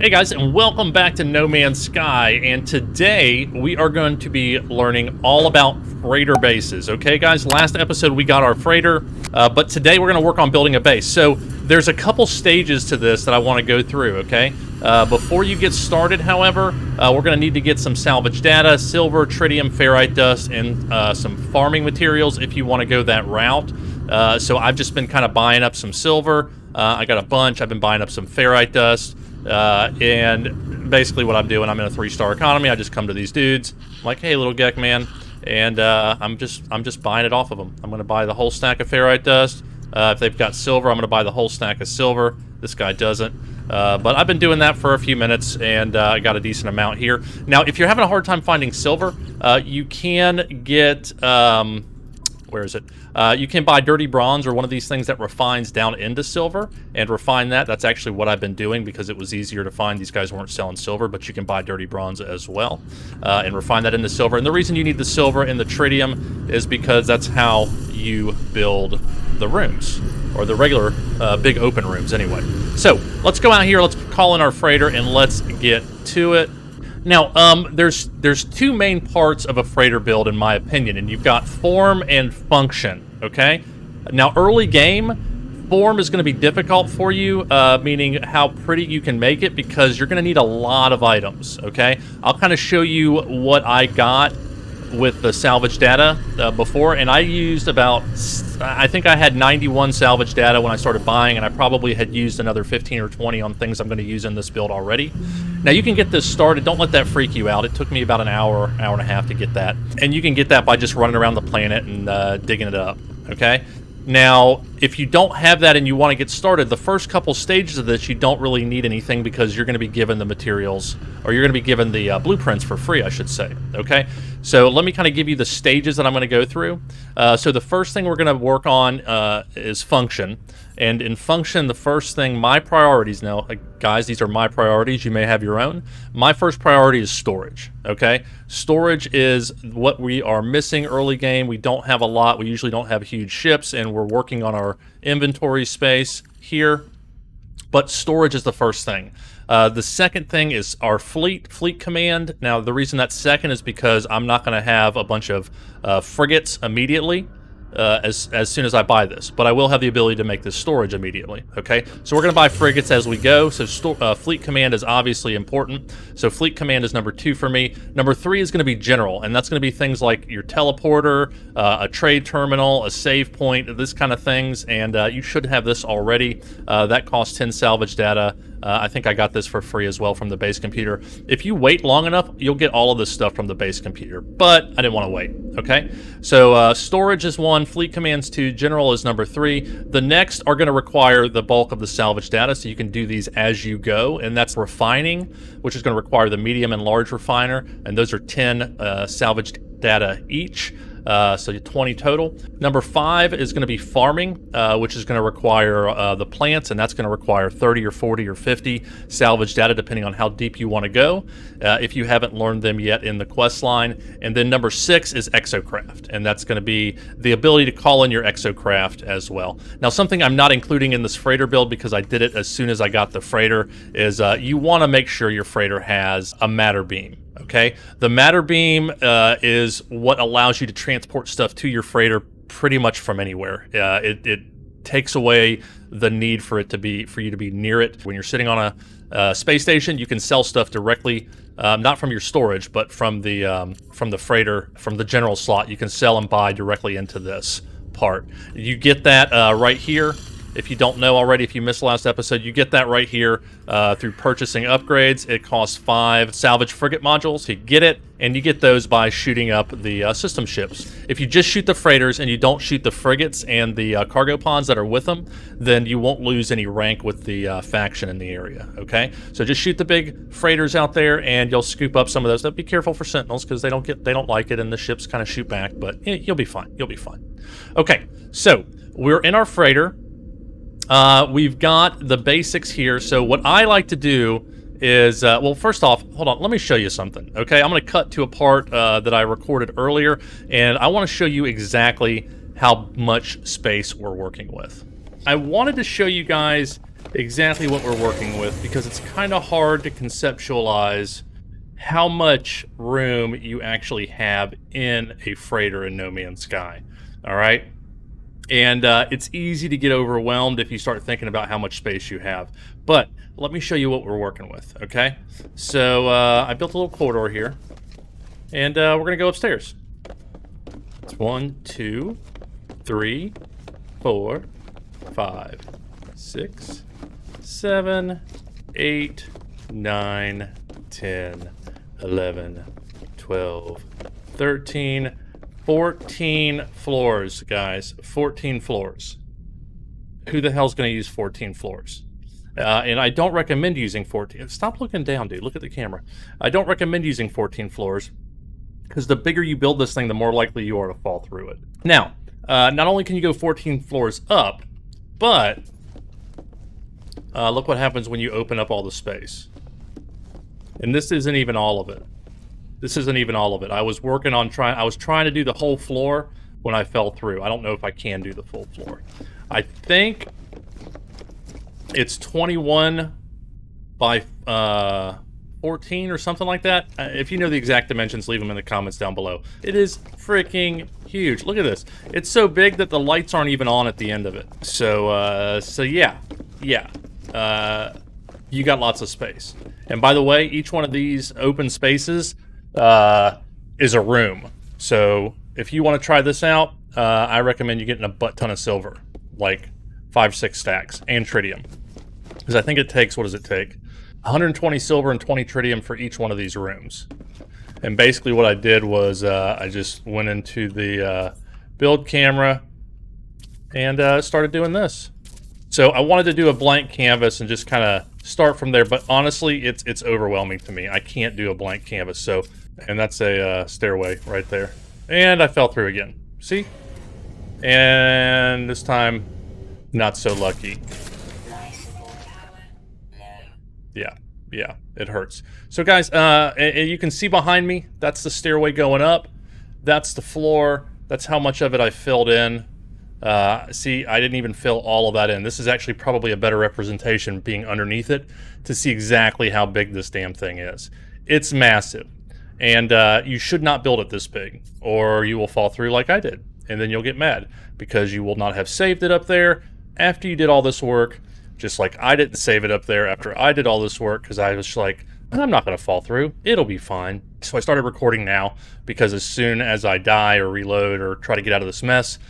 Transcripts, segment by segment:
Hey guys, and welcome back to No Man's Sky, and today we are going to be learning all about freighter bases. Okay guys, last episode we got our freighter, but today we're going to work on building a base. So there's a couple stages to this that I want to go through, okay? Before you get started, however, we're going to need to get some salvage data, silver, tritium, ferrite dust, and some farming materials if you want to go that route. So I've just been kind of buying up some silver. I got a bunch. I've been buying up some ferrite dust. And basically what I'm doing, I'm in a 3-star economy. I just come to these dudes, I'm like, hey, little Gek man, and I'm just buying it off of them. I'm going to buy the whole stack of ferrite dust. If they've got silver, I'm going to buy the whole stack of silver. This guy doesn't. But I've been doing that for a few minutes, and I got a decent amount here. Now, if you're having a hard time finding silver, you can get... where is it? You can buy dirty bronze or one of these things that refines down into silver and refine that. That's actually what I've been doing because it was easier to find. These guys weren't selling silver, but you can buy dirty bronze as well and refine that into silver. And the reason you need the silver and the tritium is because that's how you build the rooms, or the regular big open rooms anyway. So let's go out here, let's call in our freighter, and let's get to it. Now, there's two main parts of a freighter build, in my opinion, and you've got form and function, okay? Now, early game, form is going to be difficult for you, meaning how pretty you can make it, because you're going to need a lot of items, okay? I'll kind of show you what I got with the salvage data before, and I used about, I think I had 91 salvage data when I started buying, and I probably had used another 15 or 20 on things I'm going to use in this build already. Now you can get this started. Don't let that freak you out. It took me about an hour and a half to get that, and you can get that by just running around the planet and digging it up, okay? Now, if you don't have that and you want to get started, the first couple stages of this, you don't really need anything because you're going to be given the materials, or you're going to be given the blueprints for free, I should say, okay? So let me kind of give you the stages that I'm going to go through. So the first thing we're going to work on is function. And in function, the first thing, my priorities now, guys, these are my priorities. You may have your own. My first priority is storage, okay? Storage is what we are missing early game. We don't have a lot. We usually don't have huge ships, and we're working on our inventory space here. But storage is the first thing. The second thing is our fleet command. Now, the reason that's second is because I'm not going to have a bunch of frigates immediately. As soon as I buy this, but I will have the ability to make this storage immediately, okay? So we're going to buy frigates as we go, so fleet command is obviously important, so fleet command is number 2 for me. Number 3 is going to be general, and that's going to be things like your teleporter, a trade terminal, a save point, this kind of things, and you should have this already. That costs 10 salvage data. I think I got this for free as well from the base computer. If you wait long enough, you'll get all of this stuff from the base computer, but I didn't want to wait, okay? So storage is 1, fleet commands 2, general is number 3. The next are going to require the bulk of the salvage data, so you can do these as you go, and that's refining, which is going to require the medium and large refiner, and those are 10 salvage data each. So 20 total. Number 5 is going to be farming, which is going to require the plants, and that's going to require 30 or 40 or 50 salvage data, depending on how deep you want to go, if you haven't learned them yet in the quest line. And then number 6 is exocraft, and that's going to be the ability to call in your exocraft as well. Now, something I'm not including in this freighter build because I did it as soon as I got the freighter is you want to make sure your freighter has a matter beam. Okay, the matter beam is what allows you to transport stuff to your freighter pretty much from anywhere. It takes away the need for you to be near it. When you're sitting on a space station, you can sell stuff directly, not from your storage, but from the freighter, from the general slot. You can sell and buy directly into this part. You get that right here. If you don't know already, if you missed the last episode, you get that right here through purchasing upgrades. It costs 5 salvage frigate modules. You get it, and you get those by shooting up the system ships. If you just shoot the freighters and you don't shoot the frigates and the cargo ponds that are with them, then you won't lose any rank with the faction in the area, okay? So just shoot the big freighters out there, and you'll scoop up some of those. Now, be careful for sentinels, because they don't like it, and the ships kind of shoot back, but you'll be fine. You'll be fine. Okay, so we're in our freighter. We've got the basics here. So what I like to do is, well, first off, hold on, let me show you something, okay? I'm going to cut to a part that I recorded earlier, and I want to show you exactly how much space we're working with. I wanted to show you guys exactly what we're working with, because it's kind of hard to conceptualize how much room you actually have in a freighter in No Man's Sky. All right? And it's easy to get overwhelmed if you start thinking about how much space you have. But let me show you what we're working with, okay? So I built a little corridor here, and we're going to go upstairs. It's 1, 2, 3, 4, 5, 6, 7, 8, 9, 10, 11, 12, 13, 14 floors, guys. 14 floors. Who the hell's going to use 14 floors? And I don't recommend using 14. Stop looking down, dude. Look at the camera. I don't recommend using 14 floors because the bigger you build this thing, the more likely you are to fall through it. Now, not only can you go 14 floors up, but look what happens when you open up all the space. And this isn't even all of it. This isn't even all of it. I was working on I was trying to do the whole floor when I fell through. I don't know if I can do the full floor. I think it's 21 by 14 or something like that. If you know the exact dimensions, leave them in the comments down below. It is freaking huge. Look at this. It's so big that the lights aren't even on at the end of it. So yeah. You got lots of space. And by the way, each one of these open spaces is a room. So if you want to try this out, I recommend you getting a butt ton of silver, like 5-6 stacks, and tritium. Because I think it takes, what does it take? 120 silver and 20 tritium for each one of these rooms. And basically what I did was I just went into the build camera and started doing this. So I wanted to do a blank canvas and just kind of start from there, but honestly, it's overwhelming to me. I can't do a blank canvas. So, and that's a stairway right there. And I fell through again. See? And this time, not so lucky. Yeah, it hurts. So guys, you can see behind me, that's the stairway going up. That's the floor. That's how much of it I filled in. See, I didn't even fill all of that in. This is actually probably a better representation being underneath it to see exactly how big this damn thing is. It's massive. And you should not build it this big, or you will fall through like I did. And then you'll get mad because you will not have saved it up there after you did all this work. Just like I didn't save it up there after I did all this work because I was like, I'm not going to fall through. It'll be fine. So I started recording now because as soon as I die or reload or try to get out of this mess,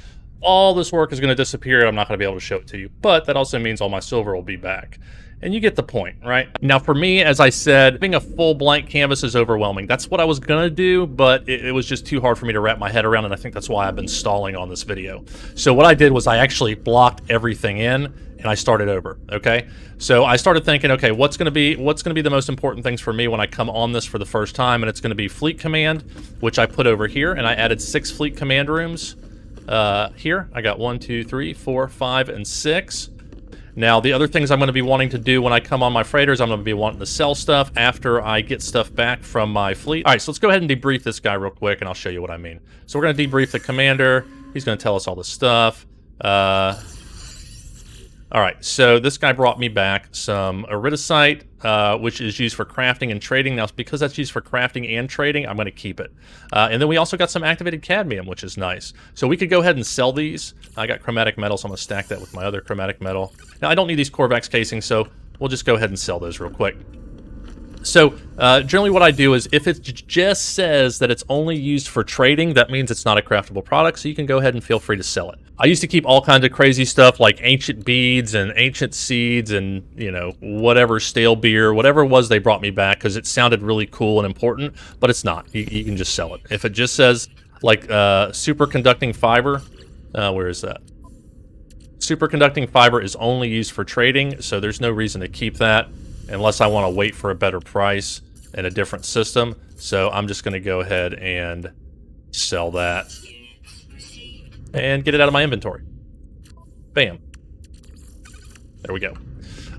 all this work is going to disappear. I'm not going to be able to show it to you. But that also means all my silver will be back. And you get the point, right? Now for me, as I said, having a full blank canvas is overwhelming. That's what I was going to do, but it was just too hard for me to wrap my head around, and I think that's why I've been stalling on this video. So what I did was I actually blocked everything in, and I started over, okay? So I started thinking, okay, what's going to be the most important things for me when I come on this for the first time, and it's going to be fleet command, which I put over here, and I added 6 fleet command rooms. Here, I got 1, 2, 3, 4, 5, and 6. Now, the other things I'm going to be wanting to do when I come on my freighters, I'm going to be wanting to sell stuff after I get stuff back from my fleet. All right, so let's go ahead and debrief this guy real quick, and I'll show you what I mean. So we're going to debrief the commander. He's going to tell us all this stuff. All right, so this guy brought me back some iridesite, which is used for crafting and trading. Now, because that's used for crafting and trading, I'm going to keep it. And then we also got some activated cadmium, which is nice. So we could go ahead and sell these. I got chromatic metal, so I'm going to stack that with my other chromatic metal. Now, I don't need these Corvax casings, so we'll just go ahead and sell those real quick. So generally what I do is if it just says that it's only used for trading, that means it's not a craftable product, so you can go ahead and feel free to sell it. I used to keep all kinds of crazy stuff like ancient beads and ancient seeds and, you know, whatever, stale beer, whatever it was they brought me back because it sounded really cool and important, but it's not. You can just sell it. If it just says like superconducting fiber, where is that? Superconducting fiber is only used for trading, so there's no reason to keep that unless I want to wait for a better price in a different system. So I'm just going to go ahead and sell that and get it out of my inventory. Bam. There we go.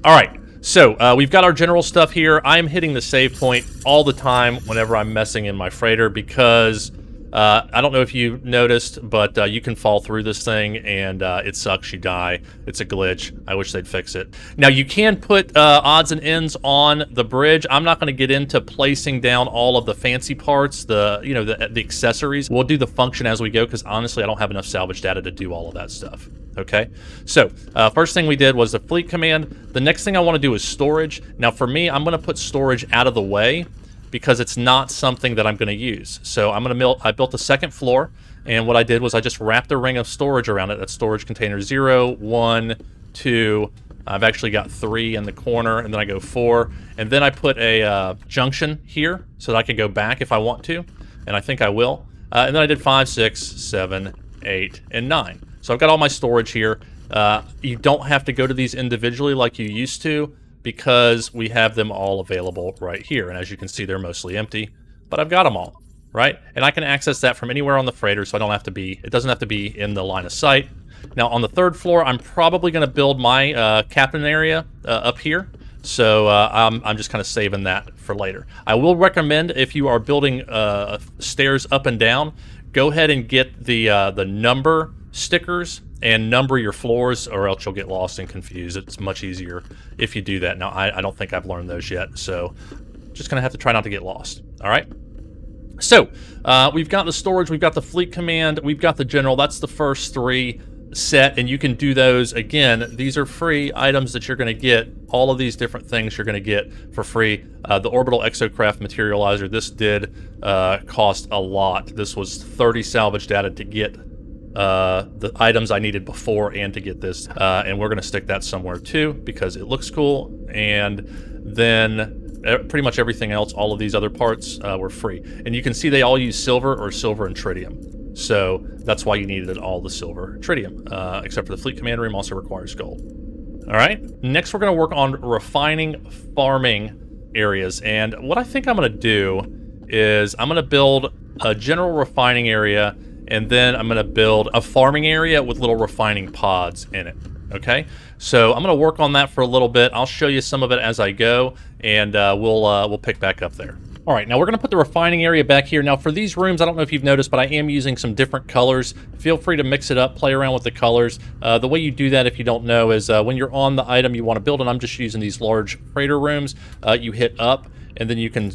All right. So we've got our general stuff here. I'm hitting the save point all the time whenever I'm messing in my freighter because I don't know if you noticed, but you can fall through this thing, and it sucks. You die. It's a glitch. I wish they'd fix it. Now, you can put odds and ends on the bridge. I'm not going to get into placing down all of the fancy parts, the accessories. We'll do the function as we go, because honestly, I don't have enough salvage data to do all of that stuff. Okay, so first thing we did was the fleet command. The next thing I want to do is storage. Now, for me, I'm going to put storage out of the way, because it's not something that I'm going to use. So I built the second floor, and what I did was I just wrapped a ring of storage around it. That's storage container 0, 1, 2. I've actually got 3 in the corner, and then I go 4. And then I put a junction here so that I can go back if I want to, and I think I will. And then I did 5, 6, 7, 8, and 9. So I've got all my storage here. You don't have to go to these individually like you used to, because we have them all available right here. And as you can see, they're mostly empty, but I've got them all, right? And I can access that from anywhere on the freighter, so it doesn't have to be in the line of sight. Now, on the third floor, I'm probably going to build my captain area up here. So I'm just kind of saving that for later. I will recommend, if you are building stairs up and down, go ahead and get the number stickers and number your floors, or else you'll get lost and confused. It's much easier if you do that. Now, I don't think I've learned those yet, so just gonna have to try not to get lost. All right. So we've got the storage, we've got the fleet command, we've got the general. That's the first 3 set, and you can do those. Again, these are free items that you're going to get. All of these different things you're going to get for free. The orbital exocraft materializer, this did cost a lot. This was 30 salvage data to get the items I needed before and to get this, and we're going to stick that somewhere too, because it looks cool. And then pretty much everything else, all of these other parts were free, and you can see they all use silver or silver and tritium, so that's why you needed all the silver tritium, except for the fleet command room also requires gold. All right, next we're going to work on refining farming areas, and what I think I'm going to do is I'm going to build a general refining area, and then I'm going to build a farming area with little refining pods in it, okay? So I'm going to work on that for a little bit. I'll show you some of it as I go, and we'll pick back up there. All right, now we're going to put the refining area back here. Now, for these rooms, I don't know if you've noticed, but I am using some different colors. Feel free to mix it up, play around with the colors. The way you do that, if you don't know, is when you're on the item you want to build, and I'm just using these large freighter rooms, you hit up, and then you can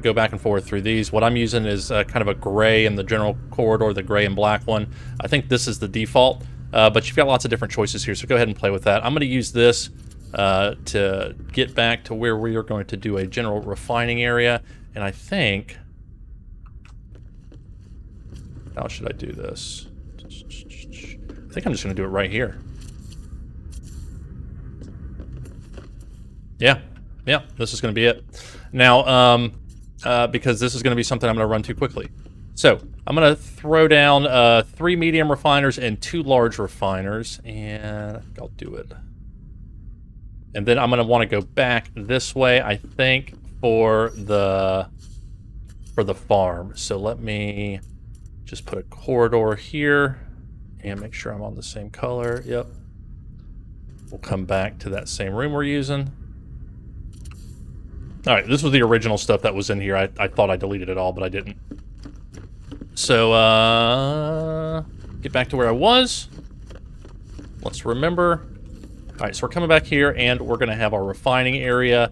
go back and forth through these. What I'm using is kind of a gray in the general corridor, the gray and black one. I think this is the default, but you've got lots of different choices here, so go ahead and play with that. I'm going to use this to get back to where we are going to do a general refining area, and I think... How should I do this? I think I'm just going to do it right here. Yeah, this is going to be it. Now, because this is going to be something I'm going to run too quickly. So, I'm going to throw down 3 medium refiners and 2 large refiners, and I'll do it. And then I'm going to want to go back this way, I think, for the farm. So let me just put a corridor here and make sure I'm on the same color. Yep. We'll come back to that same room we're using. All right, this was the original stuff that was in here. I thought I deleted it all, but I didn't. So, get back to where I was. Let's remember. All right, so we're coming back here, and we're going to have our refining area,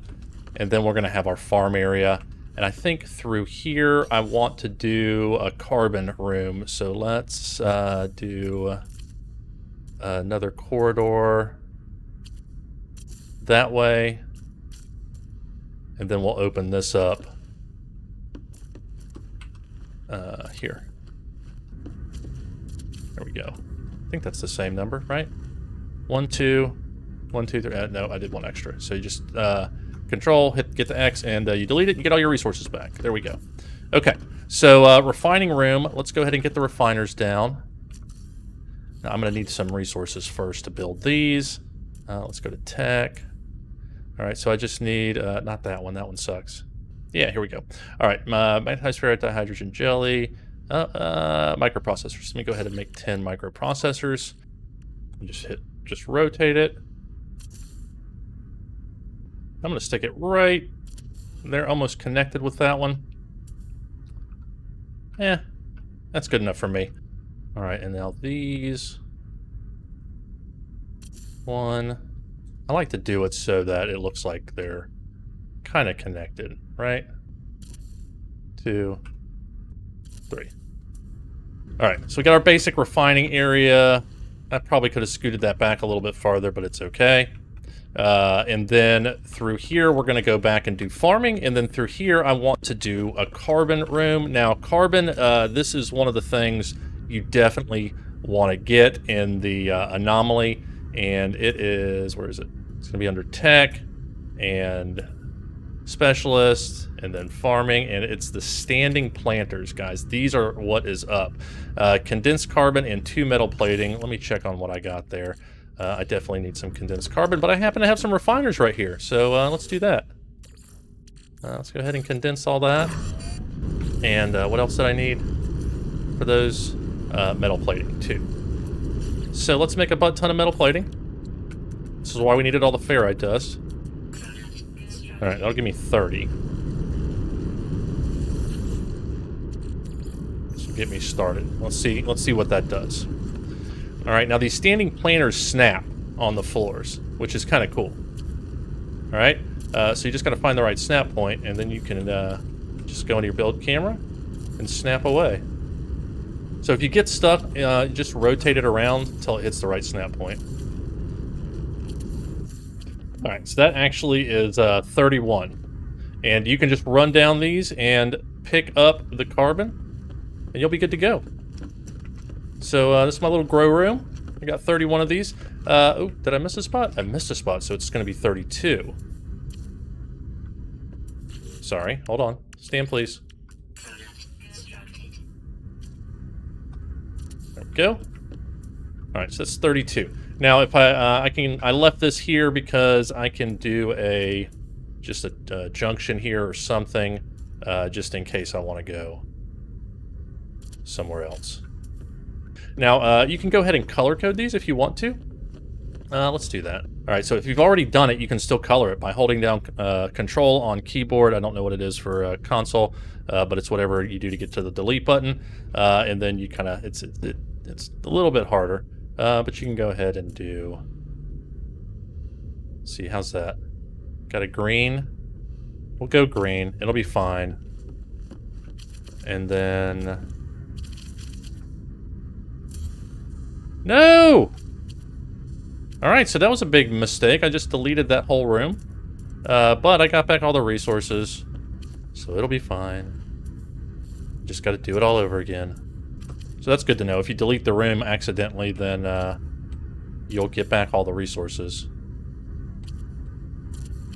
and then we're going to have our farm area. And I think through here, I want to do a carbon room. So let's do another corridor that way. And then we'll open this up here. There we go. I think that's the same number, right? 1, 2, 1, 2, 3. No, I did one extra. So you just Control, get the X, and you delete it and you get all your resources back. There we go. Okay, so refining room. Let's go ahead and get the refiners down. Now I'm going to need some resources first to build these. Let's go to tech. All right, so I just need, not that one. That one sucks. Yeah, here we go. All right, magnetized ferrite dihydrogen jelly, microprocessors. Let me go ahead and make 10 microprocessors. And just rotate it. I'm going to stick it right there, almost connected with that one. That's good enough for me. All right, and now these. One. I like to do it so that it looks like they're kind of connected, right? 2, 3. All right, so we got our basic refining area. I probably could have scooted that back a little bit farther, but it's okay. And then through here, we're going to go back and do farming. And then through here, I want to do a carbon room. Now, carbon, this is one of the things you definitely want to get in the anomaly. And it is, where is it? It's going to be under tech and specialist and then farming. And it's the standing planters, guys. These are what is up. Condensed carbon and 2 metal plating. Let me check on what I got there. I definitely need some condensed carbon, but I happen to have some refiners right here, so let's do that. Let's go ahead and condense all that. And what else did I need for those? Metal plating, too. So let's make a butt ton of metal plating. This is why we needed all the ferrite dust. Alright, that'll give me 30. So get me started. Let's see what that does. All right, now these standing planters snap on the floors, which is kind of cool. All right, so you just got to find the right snap point, and then you can just go into your build camera and snap away. So if you get stuck, just rotate it around until it hits the right snap point. All right, so that actually is 31. And you can just run down these and pick up the carbon, and you'll be good to go. So this is my little grow room. I got 31 of these. Oh, did I miss a spot? I missed a spot, so it's going to be 32. Sorry, hold on. Stand, please. There we go. All right, so that's 32. Now, if I left this here because I can do just a junction here or something, just in case I want to go somewhere else. Now, you can go ahead and color code these if you want to. Let's do that. All right, so if you've already done it, you can still color it by holding down Control on keyboard. I don't know what it is for console, but it's whatever you do to get to the delete button. And then you kind of, it's a little bit harder, but you can go ahead and do, let's see, how's that? Got a green. We'll go green. It'll be fine. And then... No! Alright, so that was a big mistake. I just deleted that whole room. But I got back all the resources. So it'll be fine. Just gotta do it all over again. So that's good to know. If you delete the room accidentally, then you'll get back all the resources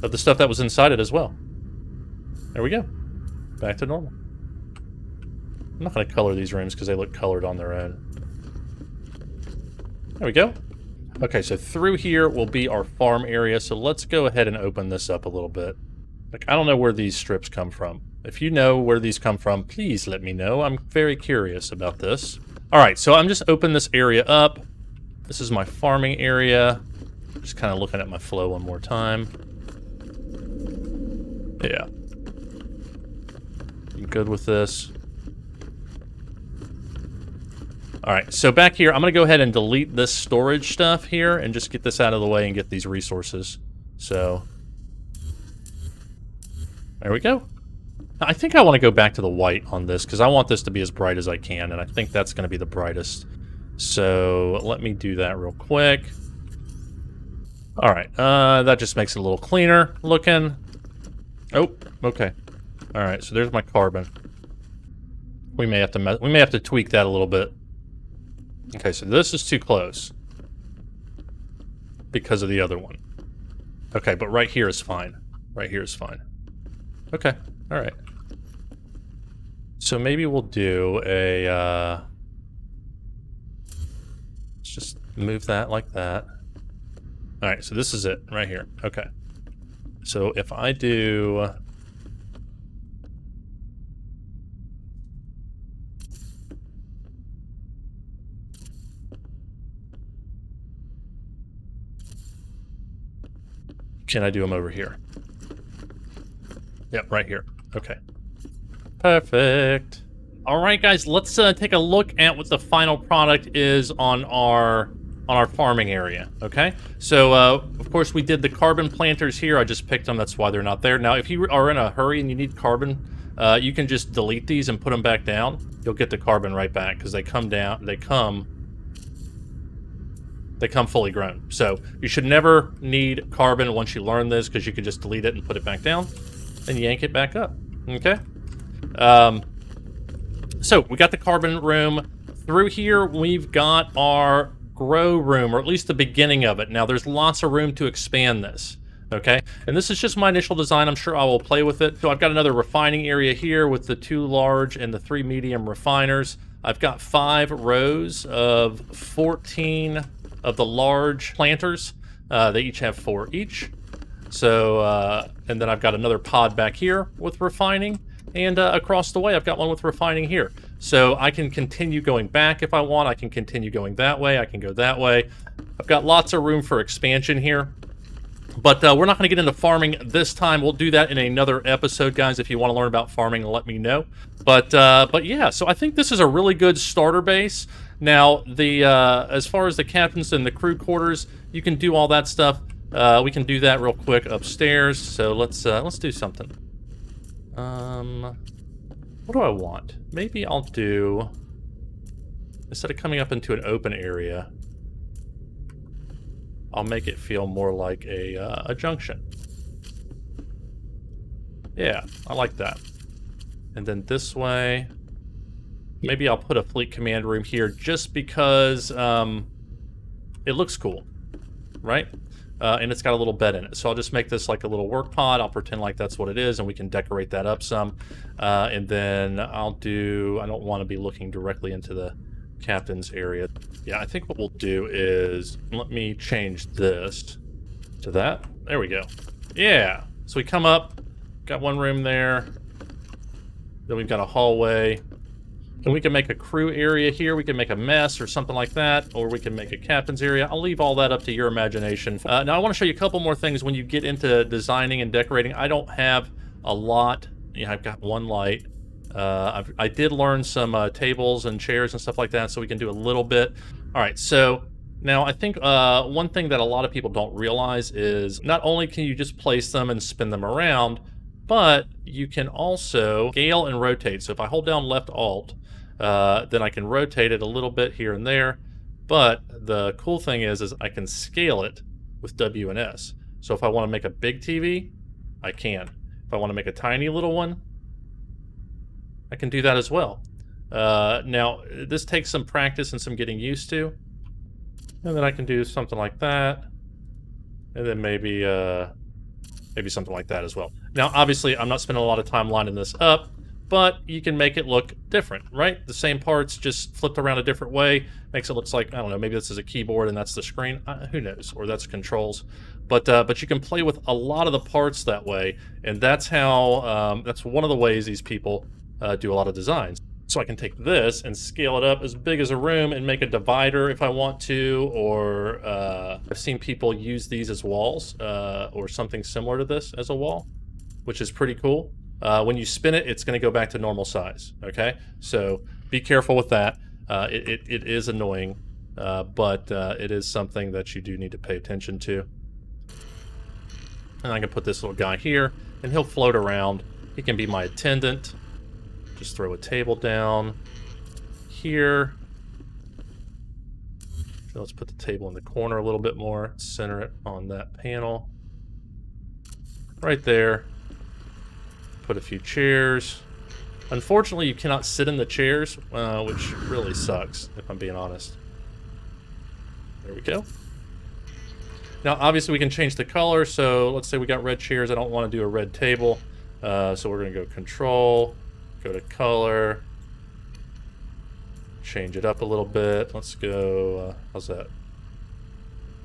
of the stuff that was inside it as well. There we go. Back to normal. I'm not gonna color these rooms because they look colored on their own. There we go. Okay, so through here will be our farm area. So let's go ahead and open this up a little bit. Like, I don't know where these strips come from. If you know where these come from, please let me know. I'm very curious about this. All right, so I'm just opening this area up. This is my farming area. Just kind of looking at my flow one more time. Yeah. You good with this? Alright, so back here, I'm going to go ahead and delete this storage stuff here and just get this out of the way and get these resources. So, there we go. I think I want to go back to the white on this because I want this to be as bright as I can, and I think that's going to be the brightest. So, let me do that real quick. Alright, that just makes it a little cleaner looking. Oh, okay. Alright, so there's my carbon. We may have to tweak that a little bit. Okay, so this is too close because of the other one. Okay, but right here is fine. Right here is fine. Okay, all right. So maybe we'll do a... let's just move that like that. All right, so this is it right here. Okay. So if I do... Can I do them over here? Yep, right here. Okay. Perfect. All right, guys, let's take a look at what the final product is on our farming area, okay? So, of course, we did the carbon planters here. I just picked them. That's why they're not there. Now, if you are in a hurry and you need carbon, you can just delete these and put them back down. You'll get the carbon right back because they come down. They come fully grown. So you should never need carbon once you learn this because you can just delete it and put it back down and yank it back up, okay? So we got the carbon room. Through here, we've got our grow room, or at least the beginning of it. Now, there's lots of room to expand this, okay? And this is just my initial design. I'm sure I will play with it. So I've got another refining area here with the 2 large and the 3 medium refiners. I've got 5 rows of 14 of the large planters. They each have 4 each. So, and then I've got another pod back here with refining. And across the way, I've got one with refining here. So I can continue going back if I want. I can continue going that way. I can go that way. I've got lots of room for expansion here. But we're not going to get into farming this time. We'll do that in another episode, guys. If you want to learn about farming, let me know. But yeah, so I think this is a really good starter base. Now, the as far as the captains and the crew quarters, you can do all that stuff. We can do that real quick upstairs. So let's do something. What do I want? Maybe I'll do, instead of coming up into an open area, I'll make it feel more like a junction. Yeah, I like that. And then this way, maybe I'll put a fleet command room here just because it looks cool, right? And it's got a little bed in it. So I'll just make this like a little work pod. I'll pretend like that's what it is, and we can decorate that up some. And then I don't want to be looking directly into the captain's area. Yeah, I think what we'll do is, let me change this to that. There we go. Yeah. So we come up, got one room there. Then we've got a hallway. And we can make a crew area here. We can make a mess or something like that, or we can make a captain's area. I'll leave all that up to your imagination. Now, I want to show you a couple more things when you get into designing and decorating. I don't have a lot. Yeah, I've got one light. I did learn some tables and chairs and stuff like that, so we can do a little bit. All right, so now I think one thing that a lot of people don't realize is not only can you just place them and spin them around, but you can also scale and rotate. So if I hold down left alt, then I can rotate it a little bit here and there. But the cool thing is I can scale it with W and S. So if I want to make a big TV, I can. If I want to make a tiny little one, I can do that as well. Now, this takes some practice and some getting used to. And then I can do something like that. And then maybe something like that as well. Now, obviously, I'm not spending a lot of time lining this up, but you can make it look different, right? The same parts just flipped around a different way makes it look like, I don't know, maybe this is a keyboard and that's the screen. Who knows? Or that's controls. But you can play with a lot of the parts that way, and that's how that's one of the ways these people do a lot of designs. So I can take this and scale it up as big as a room and make a divider if I want to, or I've seen people use these as walls, or something similar to this as a wall, which is pretty cool. When you spin it, it's going to go back to normal size, okay? So be careful with that. It is annoying, but it is something that you do need to pay attention to. And I can put this little guy here, and he'll float around. He can be my attendant. Just throw a table down here. So let's put the table in the corner a little bit more. Center it on that panel. Right there. Put a few chairs. Unfortunately, you cannot sit in the chairs, which really sucks, if I'm being honest. There we go. Now, obviously, we can change the color. So let's say we got red chairs. I don't want to do a red table. So we're going to go Control. Go to color, change it up a little bit. Let's go, how's that?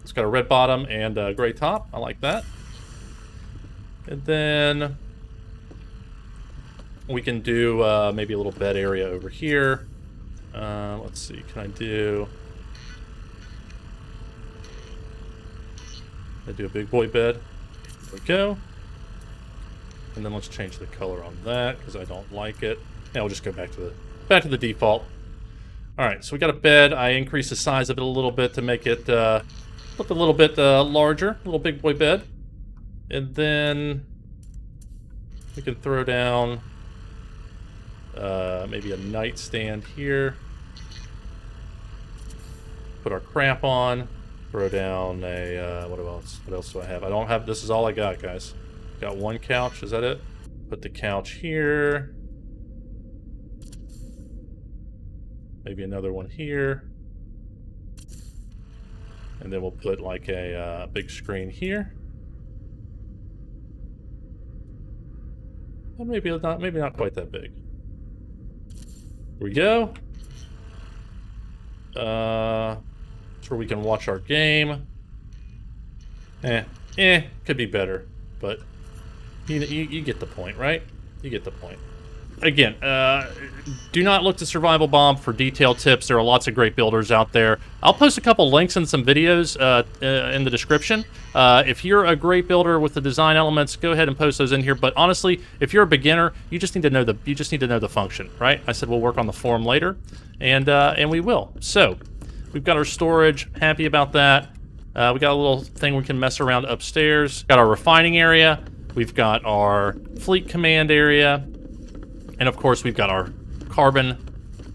It's got a red bottom and a gray top. I like that. And then we can do maybe a little bed area over here. Let's see, can I do a big boy bed? There we go. And then let's change the color on that because I don't like it. Now we'll just go back to back to the default. All right, so we got a bed. I increased the size of it a little bit to make it look a little bit larger, a little big boy bed. And then we can throw down maybe a nightstand here. Put our crap on. Throw down a, what else do I have? I don't have, this is all I got, guys. Got one couch, is that it? Put the couch here. Maybe another one here. And then we'll put like a big screen here. Well, maybe not quite that big. Here we go. That's where we can watch our game. Could be better, but you get the point, right? You get the point. Again, do not look to TheSurvivalBob for detailed tips. There are lots of great builders out there. I'll post a couple links and some videos in the description. If you're a great builder with the design elements, go ahead and post those in here. But honestly, if you're a beginner, you just need to know the function, right? I said we'll work on the form later, and we will. So we've got our storage. Happy about that. We got a little thing we can mess around upstairs. Got our refining area. We've got our fleet command area. And of course, we've got our carbon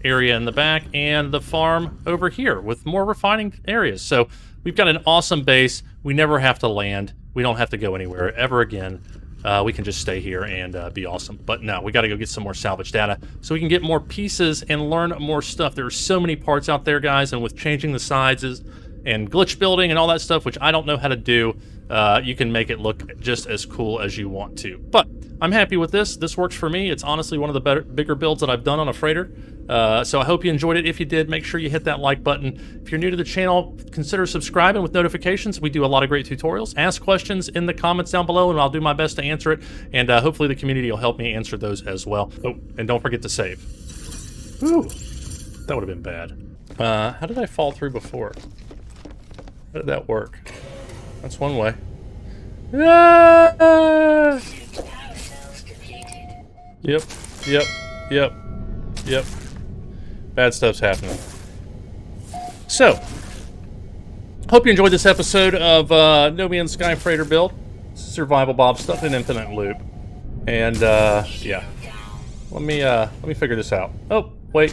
area in the back and the farm over here with more refining areas. So we've got an awesome base. We never have to land. We don't have to go anywhere ever again. We can just stay here and be awesome. But no, we got to go get some more salvage data so we can get more pieces and learn more stuff. There are so many parts out there, guys, and with changing the sizes and glitch building and all that stuff, which I don't know how to do, you can make it look just as cool as you want to. But I'm happy with this. This works for me. It's honestly one of the bigger builds that I've done on a freighter. So I hope you enjoyed it. If you did, make sure you hit that like button. If you're new to the channel, consider subscribing with notifications. We do a lot of great tutorials. Ask questions in the comments down below, and I'll do my best to answer it. And hopefully the community will help me answer those as well. Oh, and don't forget to save. Ooh, that would have been bad. How did I fall through before? How did that work? That's one way. Ah! Yep. Bad stuff's happening. So, hope you enjoyed this episode of No Man's Sky Freighter build. TheSurvivalBob stuff in infinite loop. And yeah. Let me figure this out. Oh, wait.